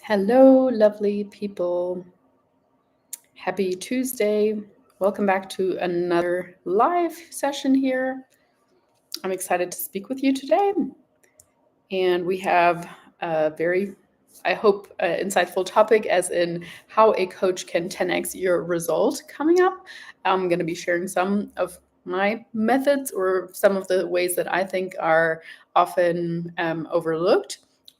Hello, lovely people. Happy Tuesday. Welcome back to another live session here. I'm excited to speak with you today. And we have a very, I hope, insightful topic, as in how a coach can 10x your result, coming up. I'm going to be sharing some of my methods or some of the ways that I think are often overlooked.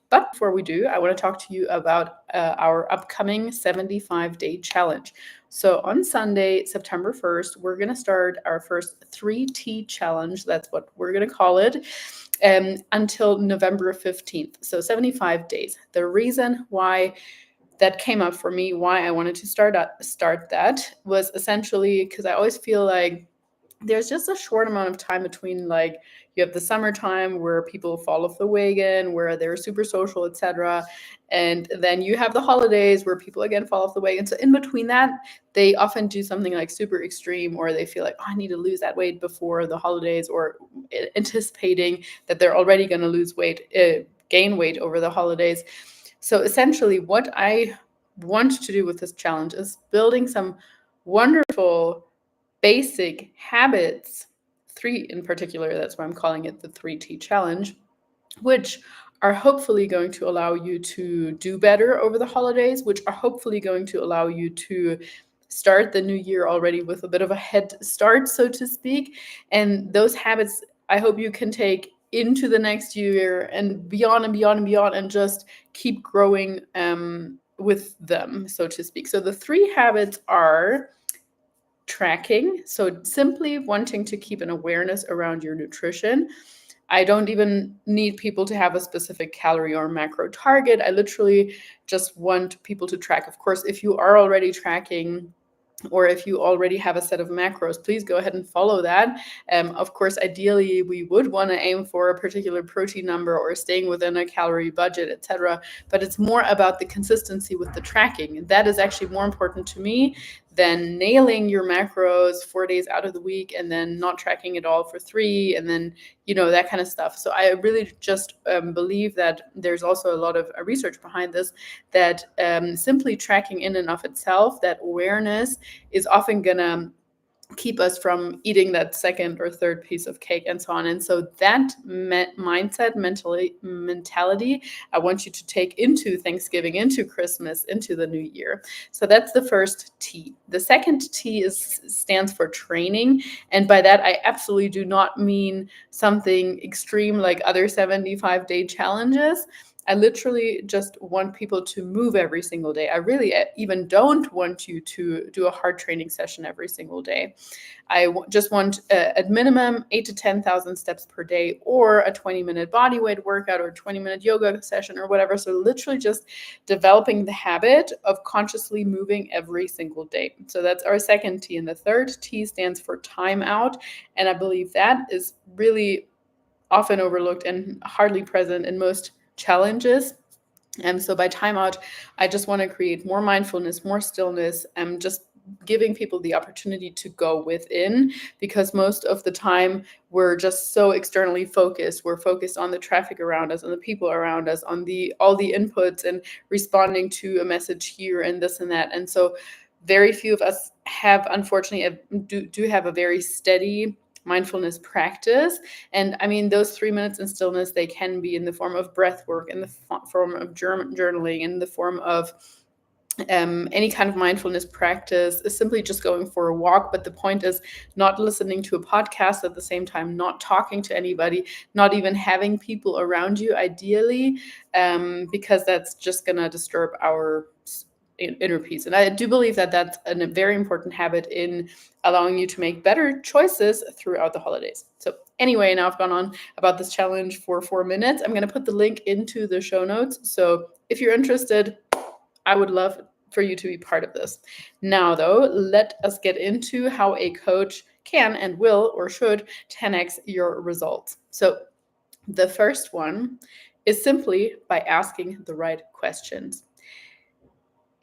But before we do, I want to talk to you about our upcoming 75-day challenge. So on Sunday, September 1st, we're going to start our first 3T challenge. That's what we're going to call it. Until November 15th. So 75 days. The reason why that came up for me, why I wanted to start that, was essentially because I always feel like there's just a short amount of time between, like, you have the summertime where people fall off the wagon, where they're super social, etc., and then you have the holidays where people again fall off the wagon. So in between that, they often do something like super extreme, or they feel like, oh, I need to lose that weight before the holidays, or anticipating that they're already going to lose weight, gain weight over the holidays. So essentially what I want to do with this challenge is building some wonderful basic habits, 3 in particular, that's why I'm calling it the 3T challenge, which are hopefully going to allow you to do better over the holidays, which are hopefully going to allow you to start the new year already with a bit of a head start, so to speak. And those habits, I hope you can take into the next year and beyond and beyond and beyond, and just keep growing with them, so to speak. So the 3 habits are tracking, so simply wanting to keep an awareness around your nutrition. I don't even need people to have a specific calorie or macro target. I literally just want people to track. Of course, if you are already tracking, or if you already have a set of macros, please go ahead and follow that. Of course, ideally, we would want to aim for a particular protein number or staying within a calorie budget, etc. But it's more about the consistency with the tracking. That is actually more important to me than nailing your macros 4 days out of the week and then not tracking it all for 3, and then, that kind of stuff. So I really just believe that there's also a lot of research behind this, that simply tracking in and of itself, that awareness, is often going to keep us from eating that second or third piece of cake and so on. And so that mindset, mentality, I want you to take into Thanksgiving, into Christmas, into the new year. So that's the first T. The second T stands for training. And by that, I absolutely do not mean something extreme like other 75-day challenges. I literally just want people to move every single day. I really even don't want you to do a hard training session every single day. I just want at minimum 8 to 10,000 steps per day, or a 20-minute body weight workout, or 20-minute yoga session, or whatever. So literally just developing the habit of consciously moving every single day. So that's our second T. And the third T stands for time out. And I believe that is really often overlooked and hardly present in most challenges. And so by time out, I just want to create more mindfulness, more stillness, and just giving people the opportunity to go within, because most of the time we're just so externally focused. We're focused on the traffic around us, on the people around us, on all the inputs, and responding to a message here and this and that. And so very few of us have, unfortunately, do have a very steady mindfulness practice. And I mean, those 3 minutes in stillness, they can be in the form of breath work, in the form of journaling, in the form of any kind of mindfulness practice, is simply just going for a walk. But the point is not listening to a podcast at the same time, not talking to anybody, not even having people around you, ideally, because that's just going to disturb our inner peace. And I do believe that that's a very important habit in allowing you to make better choices throughout the holidays. So anyway, now I've gone on about this challenge for 4 minutes. I'm going to put the link into the show notes. So if you're interested, I would love for you to be part of this. Now, though, let us get into how a coach can and will or should 10x your results. So the first one is simply by asking the right questions.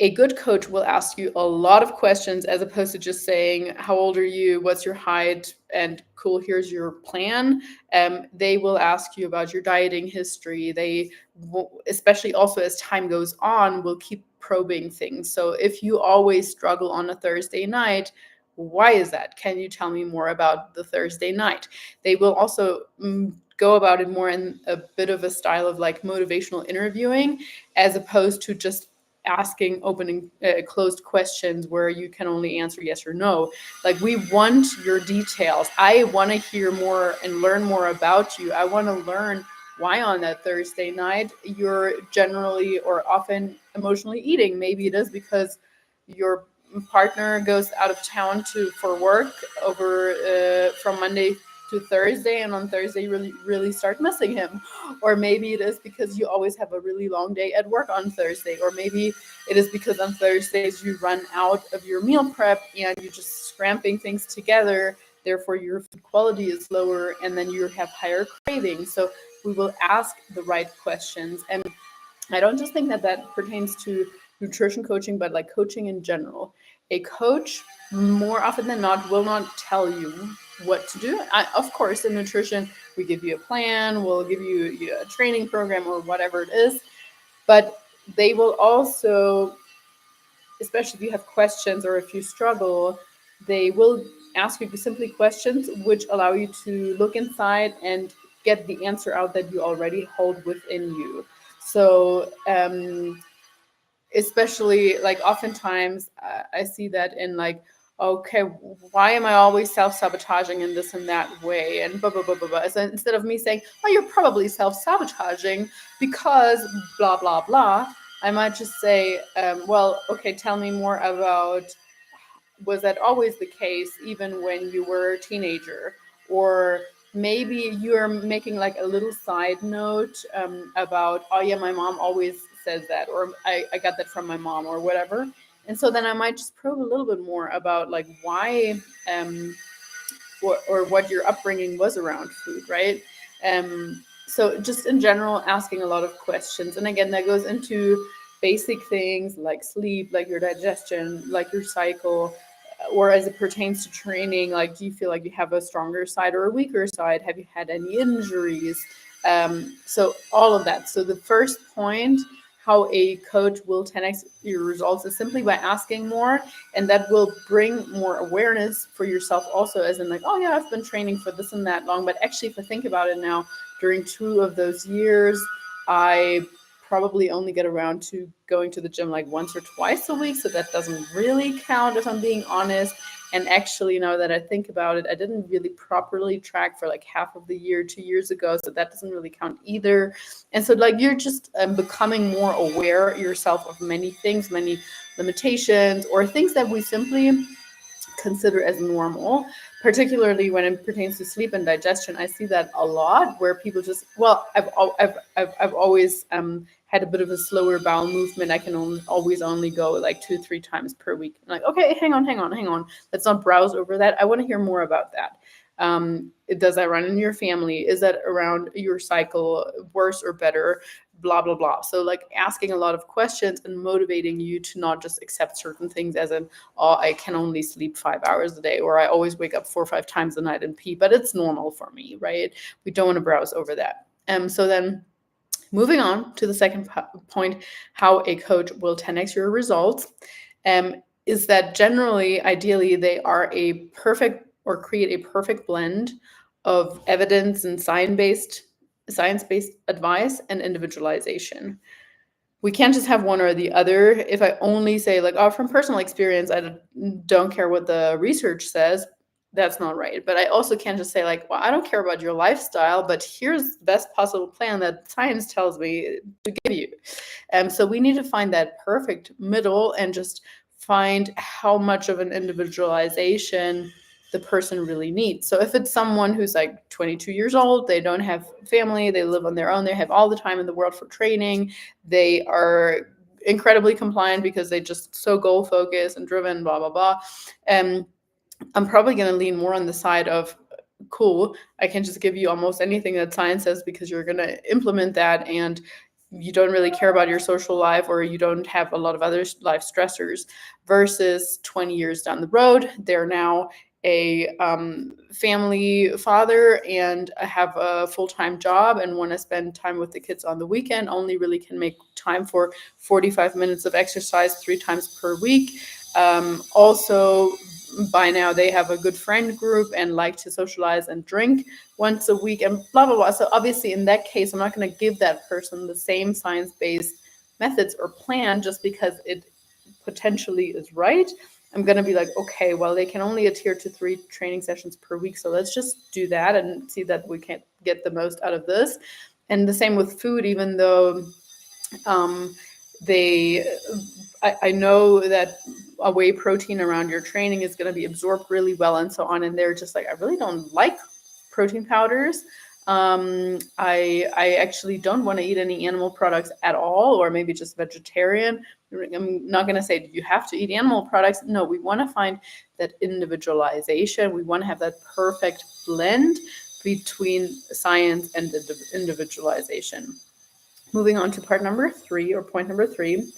A good coach will ask you a lot of questions as opposed to just saying, how old are you? What's your height? And cool, here's your plan. They will ask you about your dieting history. They will, especially also as time goes on, will keep probing things. So if you always struggle on a Thursday night, why is that? Can you tell me more about the Thursday night? They will also go about it more in a bit of a style of like motivational interviewing, as opposed to just asking open and closed questions where you can only answer yes or no. Like, we want your details. I want to hear more and learn more about you. I want to learn why on that Thursday night you're generally or often emotionally eating. Maybe it is because your partner goes out of town for work over from Monday to Thursday, and on Thursday you really start missing him. Or maybe it is because you always have a really long day at work on Thursday. Or maybe it is because on Thursdays you run out of your meal prep and you're just scrapping things together. Therefore, your food quality is lower, and then you have higher cravings. So we will ask the right questions. And I don't just think that that pertains to nutrition coaching, but like coaching in general. A coach, more often than not, will not tell you what to do. Of course, in nutrition, we give you a plan, we'll give you a training program or whatever it is, but they will also, especially if you have questions or if you struggle, they will ask you simply questions which allow you to look inside and get the answer out that you already hold within you. So especially like oftentimes I see that in like, okay, why am I always self-sabotaging in this and that way, and blah blah blah blah blah. So instead of me saying, oh, you're probably self-sabotaging because blah blah blah, I might just say, well, okay, tell me more about, was that always the case even when you were a teenager? Or maybe you're making like a little side note about, oh yeah, my mom always says that, or I got that from my mom, or whatever. And so then I might just probe a little bit more about like why or what your upbringing was around food, right? So just in general, asking a lot of questions. And again, that goes into basic things like sleep, like your digestion, like your cycle, or as it pertains to training, like, do you feel like you have a stronger side or a weaker side? Have you had any injuries? So all of that. So the first point, how a coach will 10x your results, is simply by asking more, and that will bring more awareness for yourself also, as in like, oh yeah, I've been training for this and that long, but actually if I think about it now, during 2 of those years I probably only get around to going to the gym like once or twice a week, so that doesn't really count if I'm being honest. And actually, now that I think about it, I didn't really properly track for like half of the year 2 years ago, so that doesn't really count either. And so like you're just becoming more aware yourself of many things, many limitations, or things that we simply consider as normal, particularly when it pertains to sleep and digestion. I see that a lot where people just, well, I've always had a bit of a slower bowel movement. I can always only go like 2-3 times per week. I'm like, okay, hang on. Let's not browse over that. I want to hear more about that. Does that run in your family? Is that around your cycle, worse or better? Blah blah blah. So like asking a lot of questions and motivating you to not just accept certain things as in, oh, I can only sleep 5 hours a day, or I always wake up 4 or 5 times a night and pee, but it's normal for me, right? We don't want to browse over that. So then moving on to the second point, how a coach will 10x your results, is that generally, ideally, they are a perfect or create a perfect blend of evidence and science-based advice and individualization. We can't just have one or the other. If I only say like, oh, from personal experience, I don't care what the research says, that's not right. But I also can't just say like, well, I don't care about your lifestyle, but here's the best possible plan that science tells me to give you. So we need to find that perfect middle and just find how much of an individualization the person really needs. So if it's someone who's like 22 years old, they don't have family, they live on their own, they have all the time in the world for training, they are incredibly compliant because they just so goal focused and driven, blah, blah, blah. I'm probably going to lean more on the side of, cool, I can just give you almost anything that science says because you're going to implement that, and you don't really care about your social life, or you don't have a lot of other life stressors, versus 20 years down the road, they're now a family father and have a full-time job and want to spend time with the kids on the weekend, only really can make time for 45 minutes of exercise 3 times per week. Also, by now they have a good friend group and like to socialize and drink once a week and blah, blah, blah. So obviously in that case, I'm not going to give that person the same science-based methods or plan just because it potentially is right. I'm going to be like, okay, well, they can only adhere to 3 training sessions per week. So let's just do that and see that we can get the most out of this. And the same with food, even though I know that a whey protein around your training is going to be absorbed really well and so on. And they're just like, I really don't like protein powders. I actually don't want to eat any animal products at all, or maybe just vegetarian. I'm not going to say you have to eat animal products. No, we want to find that individualization. We want to have that perfect blend between science and individualization. Moving on to part number 3, or point number 3.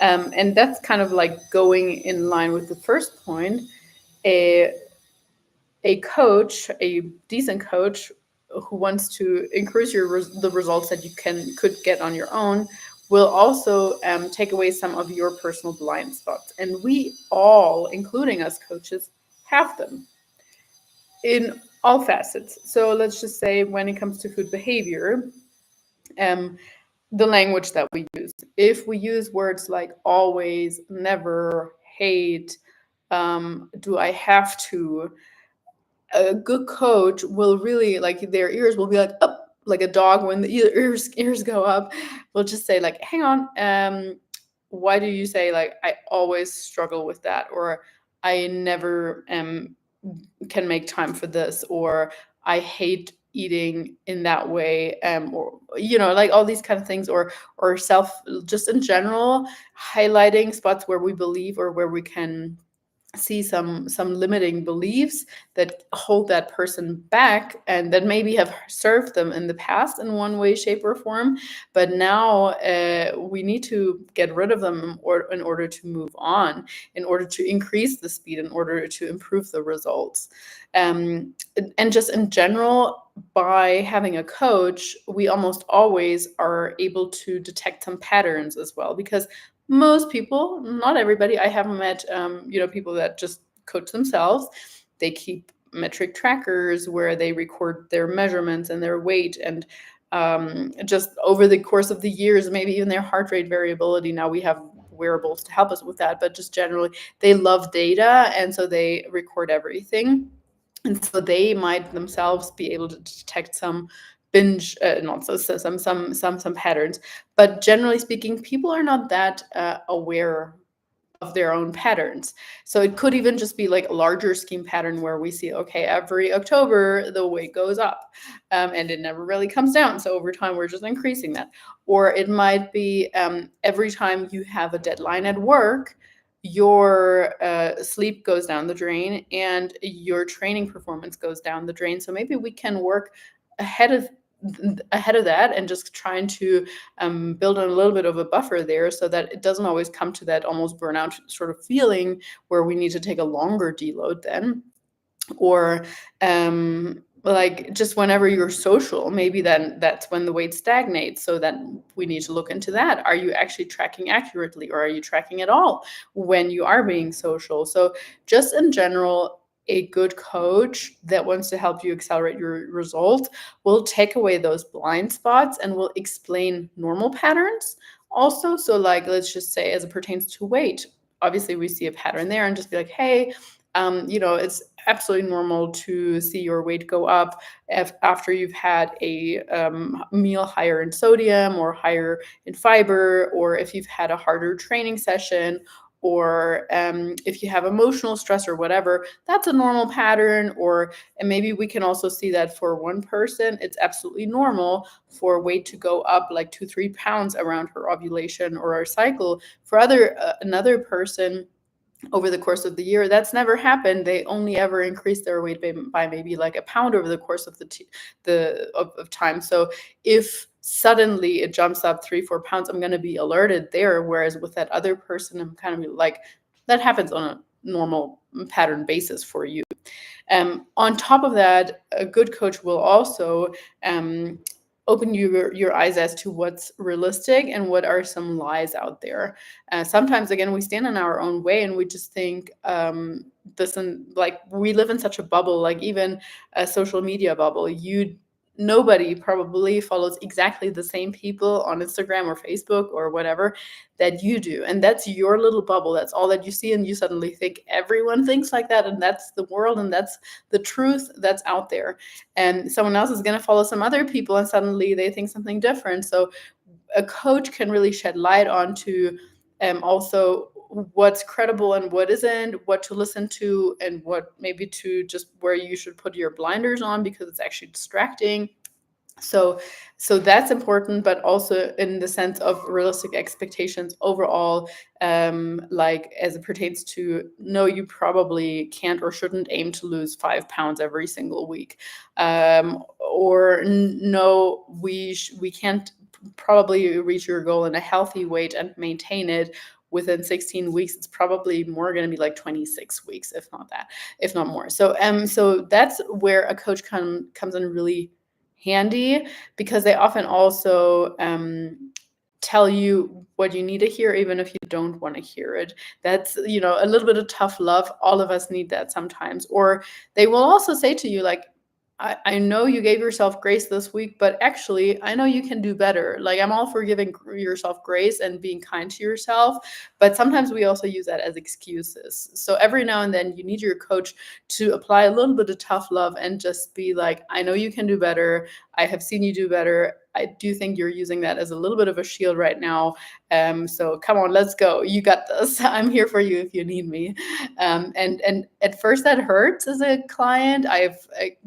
And that's kind of like going in line with the first point. A coach, a decent coach who wants to increase the results that you could get on your own, will also take away some of your personal blind spots. And we all, including us coaches, have them in all facets. So let's just say when it comes to food behavior, the language that we use. If we use words like always, never, hate, do I have to, a good coach will really, like, their ears will be like up, like a dog when the ears go up. Will just say like, hang on, why do you say like I always struggle with that, or I never can make time for this, or I hate eating in that way, or like all these kind of things, or self, just in general, highlighting spots where we believe or where we can see some limiting beliefs that hold that person back and that maybe have served them in the past in one way, shape, or form, but now we need to get rid of them in order to move on, in order to increase the speed, in order to improve the results. And just in general, by having a coach, we almost always are able to detect some patterns as well, because most people, not everybody, I haven't met people that just coach themselves. They keep metric trackers where they record their measurements and their weight, and just over the course of the years, maybe even their heart rate variability. Now we have wearables to help us with that, but just generally they love data, and so they record everything. And so they might themselves be able to detect some binge, not so some patterns. But generally speaking, people are not that aware of their own patterns. So it could even just be like a larger scheme pattern where we see, okay, every October the weight goes up, and it never really comes down. So over time we're just increasing that. Or it might be every time you have a deadline at work, your sleep goes down the drain and your training performance goes down the drain. So maybe we can work ahead of that and just trying to build a little bit of a buffer there, so that it doesn't always come to that almost burnout sort of feeling where we need to take a longer deload then. Or like just whenever you're social, maybe then that's when the weight stagnates. So then we need to look into that. Are you actually tracking accurately, or are you tracking at all when you are being social? So just in general, a good coach that wants to help you accelerate your results will take away those blind spots and will explain normal patterns also. So like, let's just say as it pertains to weight, obviously we see a pattern there and just be like, hey, it's absolutely normal to see your weight go up after you've had a meal higher in sodium or higher in fiber, or if you've had a harder training session, or if you have emotional stress or whatever. That's a normal pattern. And maybe we can also see that for one person, it's absolutely normal for weight to go up like 2-3 pounds around her ovulation or her cycle. For another person, over the course of the year. That's never happened. They only ever increased their weight by maybe like a pound over the course of of time. So if suddenly it jumps up 3-4 pounds, I'm going to be alerted there. Whereas with that other person, I'm kind of like, that happens on a normal pattern basis for you. On top of that, a good coach will also open your eyes as to what's realistic and what are some lies out there. Sometimes, again, we stand in our own way and we just think this, and like we live in such a bubble, like even a social media bubble. Nobody probably follows exactly the same people on Instagram or Facebook or whatever that you do, and that's your little bubble. That's all that you see, and you suddenly think everyone thinks like that, and that's the world, and that's the truth that's out there. And someone else is going to follow some other people, and suddenly they think something different. So a coach can really shed light onto also what's credible and what isn't, what to listen to, and what maybe to just where you should put your blinders on because it's actually distracting. So that's important, but also in the sense of realistic expectations overall, like as it pertains to, no, you probably can't or shouldn't aim to lose 5 pounds every single week, or no, we can't probably reach your goal in a healthy weight and maintain it within 16 weeks. It's probably more going to be like 26 weeks, if not that, if not more. So so that's where a coach comes in really handy, because they often also tell you what you need to hear, even if you don't want to hear it. That's, a little bit of tough love. All of us need that sometimes. Or they will also say to you, like, I know you gave yourself grace this week, but actually, I know you can do better. Like, I'm all for giving yourself grace and being kind to yourself, but sometimes we also use that as excuses. So every now and then, you need your coach to apply a little bit of tough love and just be like, I know you can do better. I have seen you do better. I do think you're using that as a little bit of a shield right now. So come on, let's go. You got this. I'm here for you if you need me. And at first that hurts as a client. I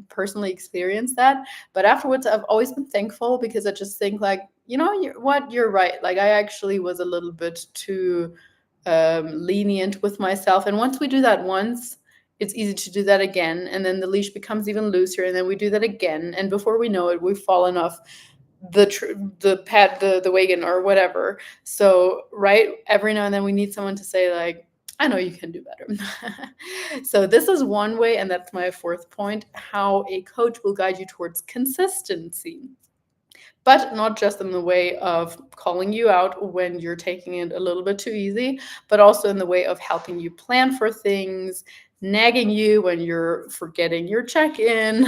personally experienced that, but afterwards I've always been thankful, because I just think like, you're right. Like, I actually was a little bit too lenient with myself. And once we do that once, it's easy to do that again. And then the leash becomes even looser. And then we do that again. And before we know it, we've fallen off the wagon or whatever. So, right, every now and then we need someone to say, like, I know you can do better. So this is one way, and that's my fourth point, how a coach will guide you towards consistency. But not just in the way of calling you out when you're taking it a little bit too easy, but also in the way of helping you plan for things, nagging you when you're forgetting your check-in,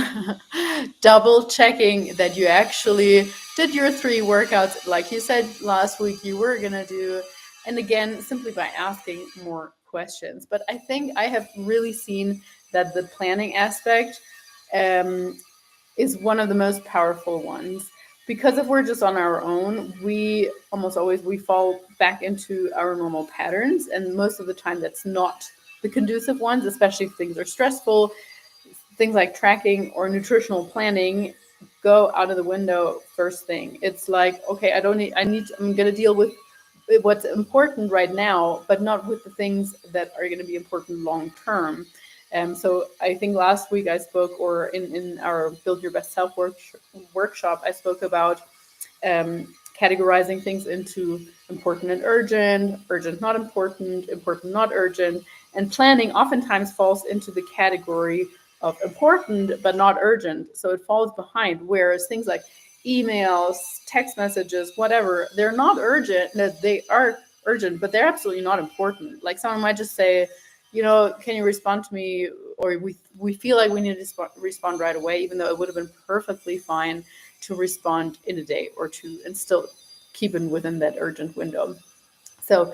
double checking that you actually did your 3 workouts like you said last week you were going to do. And again, simply by asking more questions. But I think I have really seen that the planning aspect is one of the most powerful ones, because if we're just on our own, we almost always we fall back into our normal patterns, and most of the time that's not the conducive ones, especially if things are stressful. Things like tracking or nutritional planning go out of the window first thing. It's like, okay, I'm going to deal with what's important right now, but not with the things that are going to be important long term. So I think last week I spoke, or in our Build Your Best Self workshop, I spoke about categorizing things into important and urgent, urgent not important, important not urgent, and planning oftentimes falls into the category of important but not urgent. So it falls behind, whereas things like emails, text messages, whatever, they're not urgent. They are urgent, but they're absolutely not important. Like, someone might just say, can you respond to me? Or we feel like we need to respond right away, even though it would have been perfectly fine to respond in a day or two and still keep it within that urgent window. So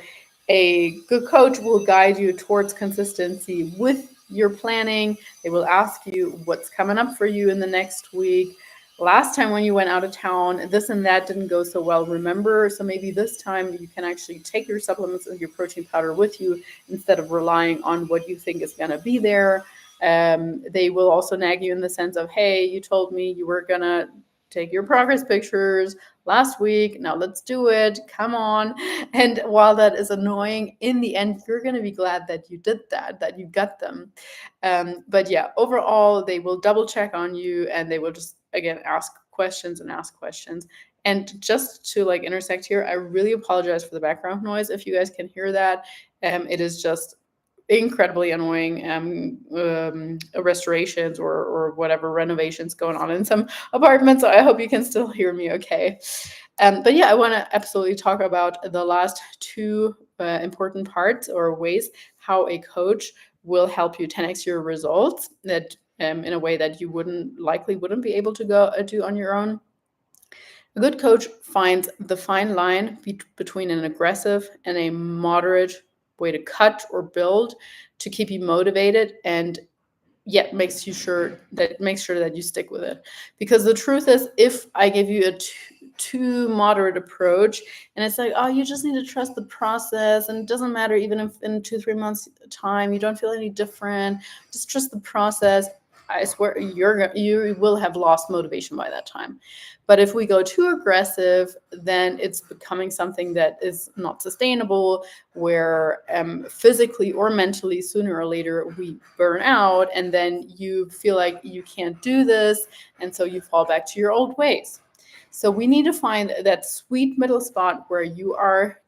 a good coach will guide you towards consistency with your planning. They will ask you what's coming up for you in the next week. Last time when you went out of town, this and that didn't go so well, remember? So maybe this time you can actually take your supplements and your protein powder with you instead of relying on what you think is going to be there. They will also nag you in the sense of, hey, you told me you were going to take your progress pictures last week. Now let's do it. Come on. And while that is annoying, in the end, you're going to be glad that you did that you got them. But yeah, overall, they will double check on you, and they will just, again, ask questions and ask questions. And just to like intersect here, I really apologize for the background noise if you guys can hear that. It is just incredibly annoying restorations or whatever renovations going on in some apartments. So I hope you can still hear me okay. But yeah, I want to absolutely talk about the last two important parts or ways how a coach will help you 10x your results that in a way that you wouldn't be able to go do on your own. A good coach finds the fine line between an aggressive and a moderate way to cut or build to keep you motivated and yet makes sure that you stick with it. Because the truth is, if I give you a too moderate approach and it's like, oh, you just need to trust the process, and it doesn't matter even if in 2-3 months time you don't feel any different, just trust the process, I swear you will have lost motivation by that time. But if we go too aggressive, then it's becoming something that is not sustainable, where physically or mentally, sooner or later, we burn out, and then you feel like you can't do this, and so you fall back to your old ways. So we need to find that sweet middle spot where you are,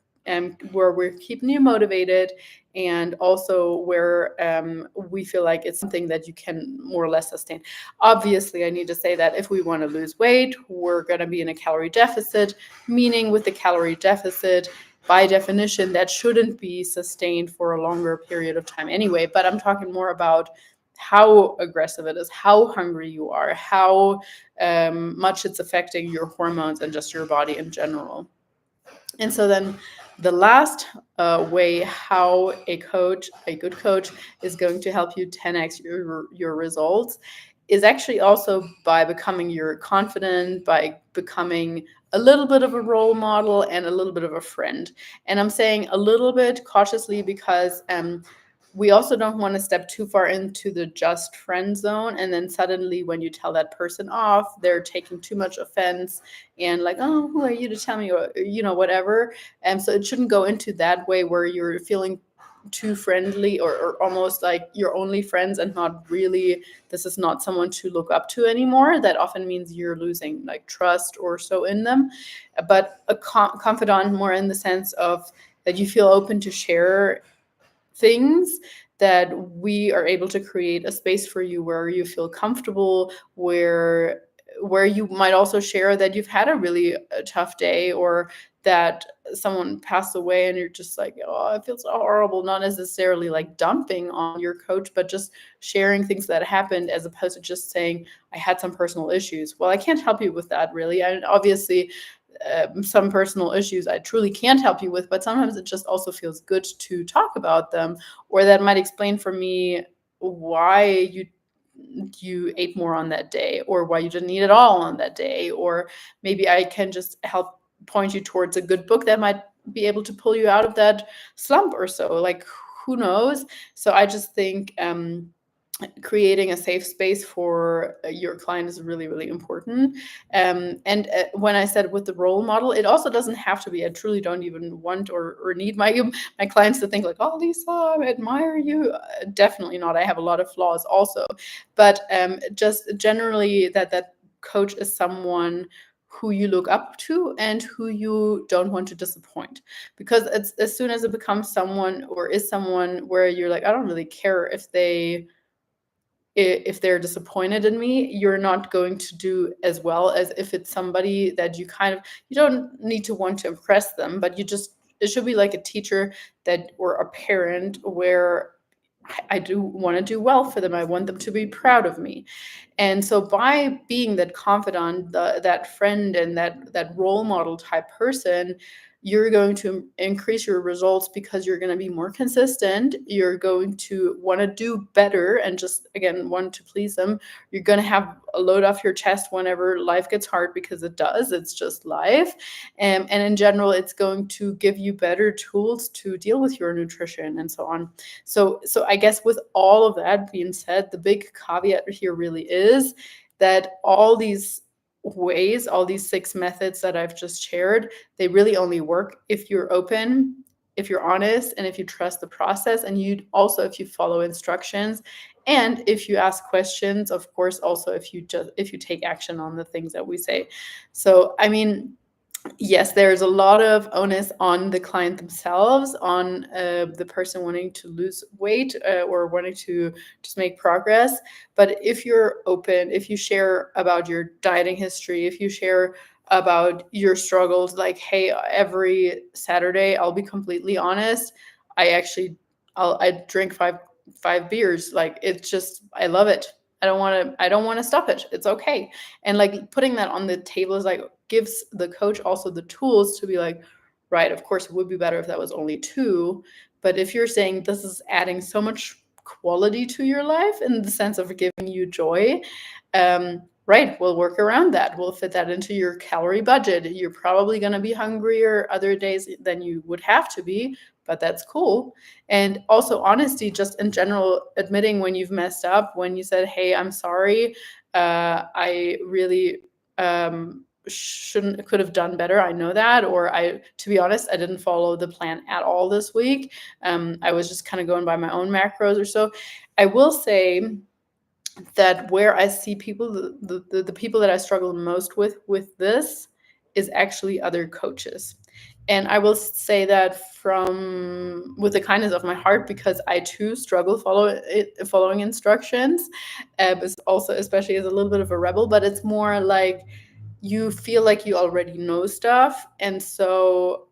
where we're keeping you motivated, and also where we feel like it's something that you can more or less sustain. Obviously, I need to say that if we want to lose weight, we're going to be in a calorie deficit, meaning with the calorie deficit, by definition, that shouldn't be sustained for a longer period of time anyway. But I'm talking more about how aggressive it is, how hungry you are, how much it's affecting your hormones and just your body in general. And so then the last way how a good coach, is going to help you 10x your results is actually also by becoming your confident, by becoming a little bit of a role model and a little bit of a friend. And I'm saying a little bit cautiously because we also don't want to step too far into the just friend zone. And then suddenly when you tell that person off, they're taking too much offense and like, oh, who are you to tell me, or, whatever. And so it shouldn't go into that way where you're feeling too friendly or almost like you're only friends and not really, this is not someone to look up to anymore. That often means you're losing like trust or so in them. But a confidant more in the sense of that you feel open to share things, that we are able to create a space for you where you feel comfortable, where you might also share that you've had a really tough day, or that someone passed away and you're just like, oh, it feels so horrible. Not necessarily like dumping on your coach, but just sharing things that happened, as opposed to just saying, I had some personal issues. Well, I can't help you with that, really. And obviously, some personal issues I truly can't help you with, but sometimes it just also feels good to talk about them, or that might explain for me why you ate more on that day, or why you didn't eat at all on that day, or maybe I can just help point you towards a good book that might be able to pull you out of that slump or so. Like, who knows? So I just think creating a safe space for your client is really, really important. And when I said with the role model, it also doesn't have to be, I truly don't even want or need my clients to think like, oh, Lisa, I admire you. Definitely not. I have a lot of flaws also. But just generally that coach is someone who you look up to and who you don't want to disappoint. Because it's, as soon as it becomes someone or is someone where you're like, I don't really care if they're disappointed in me, you're not going to do as well as if it's somebody that you don't need to want to impress them, but it should be like a teacher that, or a parent, where I do want to do well for them. I want them to be proud of me. And so by being that confidant, that friend, and that role model type person, you're going to increase your results because you're going to be more consistent. You're going to want to do better and just, again, want to please them. You're going to have a load off your chest whenever life gets hard, because it does. It's just life. And in general, it's going to give you better tools to deal with your nutrition and so on. So I guess with all of that being said, the big caveat here really is that all these ways, all these 6 methods that I've just shared, they really only work if you're open, if you're honest, and if you trust the process, and you also if you follow instructions, and if you ask questions, of course, also if you take action on the things that we say. So, I mean, yes, there's a lot of onus on the client themselves, on the person wanting to lose weight or wanting to just make progress. But if you're open, if you share about your dieting history, if you share about your struggles, like, hey, every Saturday, I'll be completely honest, I actually, I drink five beers. Like, it's just, I love it. I don't want to stop it. It's okay. And like putting that on the table is like, gives the coach also the tools to be like, right, of course, it would be better if that was only 2. But if you're saying this is adding so much quality to your life in the sense of giving you joy, right, we'll work around that. We'll fit that into your calorie budget. You're probably going to be hungrier other days than you would have to be, but that's cool. And also honesty, just in general, admitting when you've messed up, when you said, hey, I'm sorry, I really could have done better. I know that. Or to be honest, I didn't follow the plan at all this week. I was just kind of going by my own macros or so. I will say that where I see people, the people that I struggle most with this is actually other coaches. And I will say that from with the kindness of my heart, because I too struggle following instructions. But also, especially as a little bit of a rebel, but it's more like you feel like you already know stuff, and so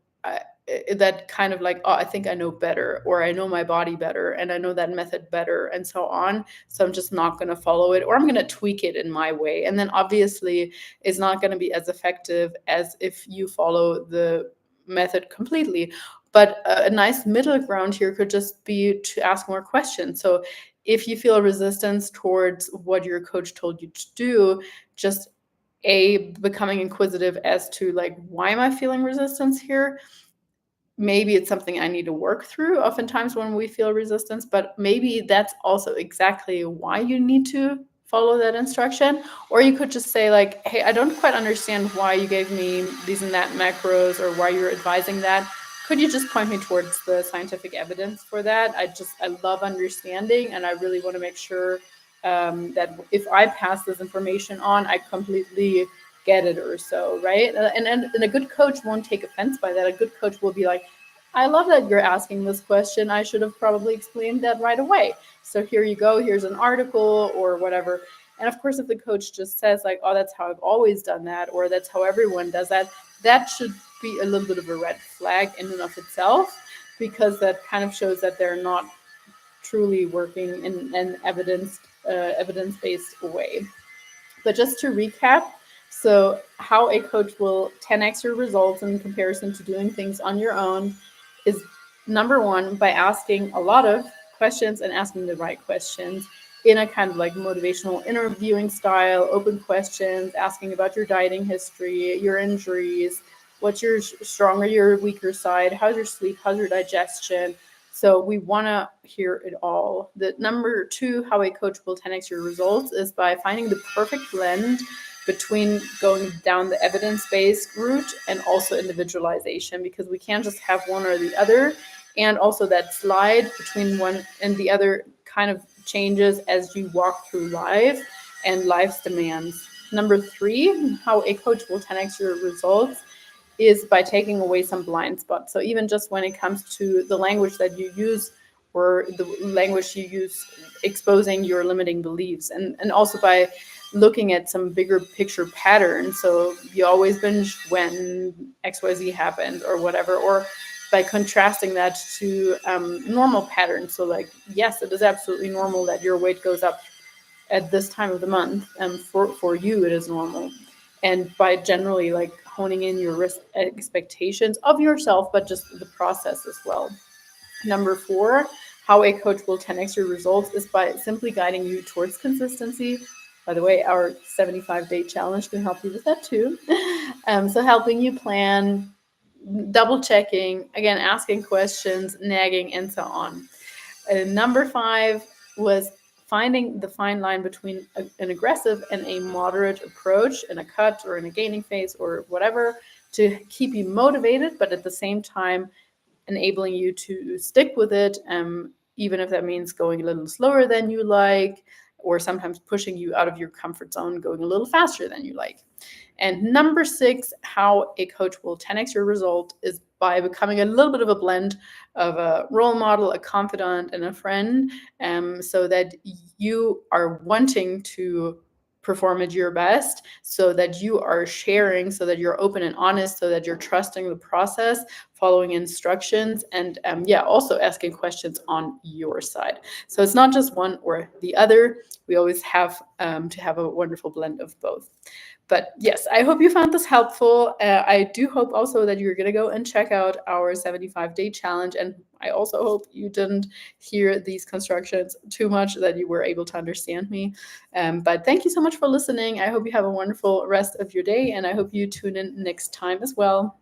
that kind of like, oh, I think I know better, or I know my body better, and I know that method better, and so on. So I'm just not going to follow it, or I'm going to tweak it in my way. And then obviously it's not going to be as effective as if you follow the method completely. But a nice middle ground here could just be to ask more questions. So if you feel resistance towards what your coach told you to do, just becoming inquisitive as to like, why am I feeling resistance here? Maybe it's something I need to work through oftentimes when we feel resistance, but maybe that's also exactly why you need to follow that instruction. Or you could just say like, hey, I don't quite understand why you gave me these and that macros, or why you're advising that. Could you just point me towards the scientific evidence for that? I love understanding, and I really want to make sure that if I pass this information on, I completely get it or so, right? And a good coach won't take offense by that. A good coach will be like, I love that you're asking this question. I should have probably explained that right away. So here you go. Here's an article or whatever. And of course, if the coach just says like, oh, that's how I've always done that, or that's how everyone does that, that should be a little bit of a red flag in and of itself, because that kind of shows that they're not truly working in an evidence-based way. But just to recap, so how a coach will 10x your results in comparison to doing things on your own is, number one, by asking a lot of questions and asking the right questions in a kind of like motivational interviewing style, open questions, asking about your dieting history, your injuries, what's your stronger, your weaker side, how's your sleep, how's your digestion. So we want to hear it all. The number two, how a coach will 10x your results, is by finding the perfect blend between going down the evidence-based route and also individualization, because we can't just have one or the other. And also that slide between one and the other kind of changes as you walk through life and life's demands. Number three, how a coach will 10x your results, is by taking away some blind spots. So even just when it comes to the language that you use, or the language you use exposing your limiting beliefs, and also by looking at some bigger picture patterns. So you always binge when XYZ happened or whatever, or by contrasting that to normal patterns. So like, yes, it is absolutely normal that your weight goes up at this time of the month, and for you it is normal. And by generally like honing in your risk expectations of yourself, but just the process as well. Number four, how a coach will 10x your results, is by simply guiding you towards consistency. By the way, our 75-day challenge can help you with that too. So helping you plan, double checking, again, asking questions, nagging, and so on. Number five was finding the fine line between an aggressive and a moderate approach in a cut or in a gaining phase or whatever to keep you motivated, but at the same time enabling you to stick with it, even if that means going a little slower than you like, or sometimes pushing you out of your comfort zone, going a little faster than you like. And number 6, how a coach will 10x your result is by becoming a little bit of a blend of a role model, a confidant, and a friend, so that you are wanting to perform at your best, so that you are sharing, so that you're open and honest, so that you're trusting the process, following instructions, and also asking questions on your side. So it's not just one or the other. We always have to have a wonderful blend of both. But yes, I hope you found this helpful. I do hope also that you're going to go and check out our 75-day challenge. And I also hope you didn't hear these constructions too much, that you were able to understand me. But thank you so much for listening. I hope you have a wonderful rest of your day, and I hope you tune in next time as well.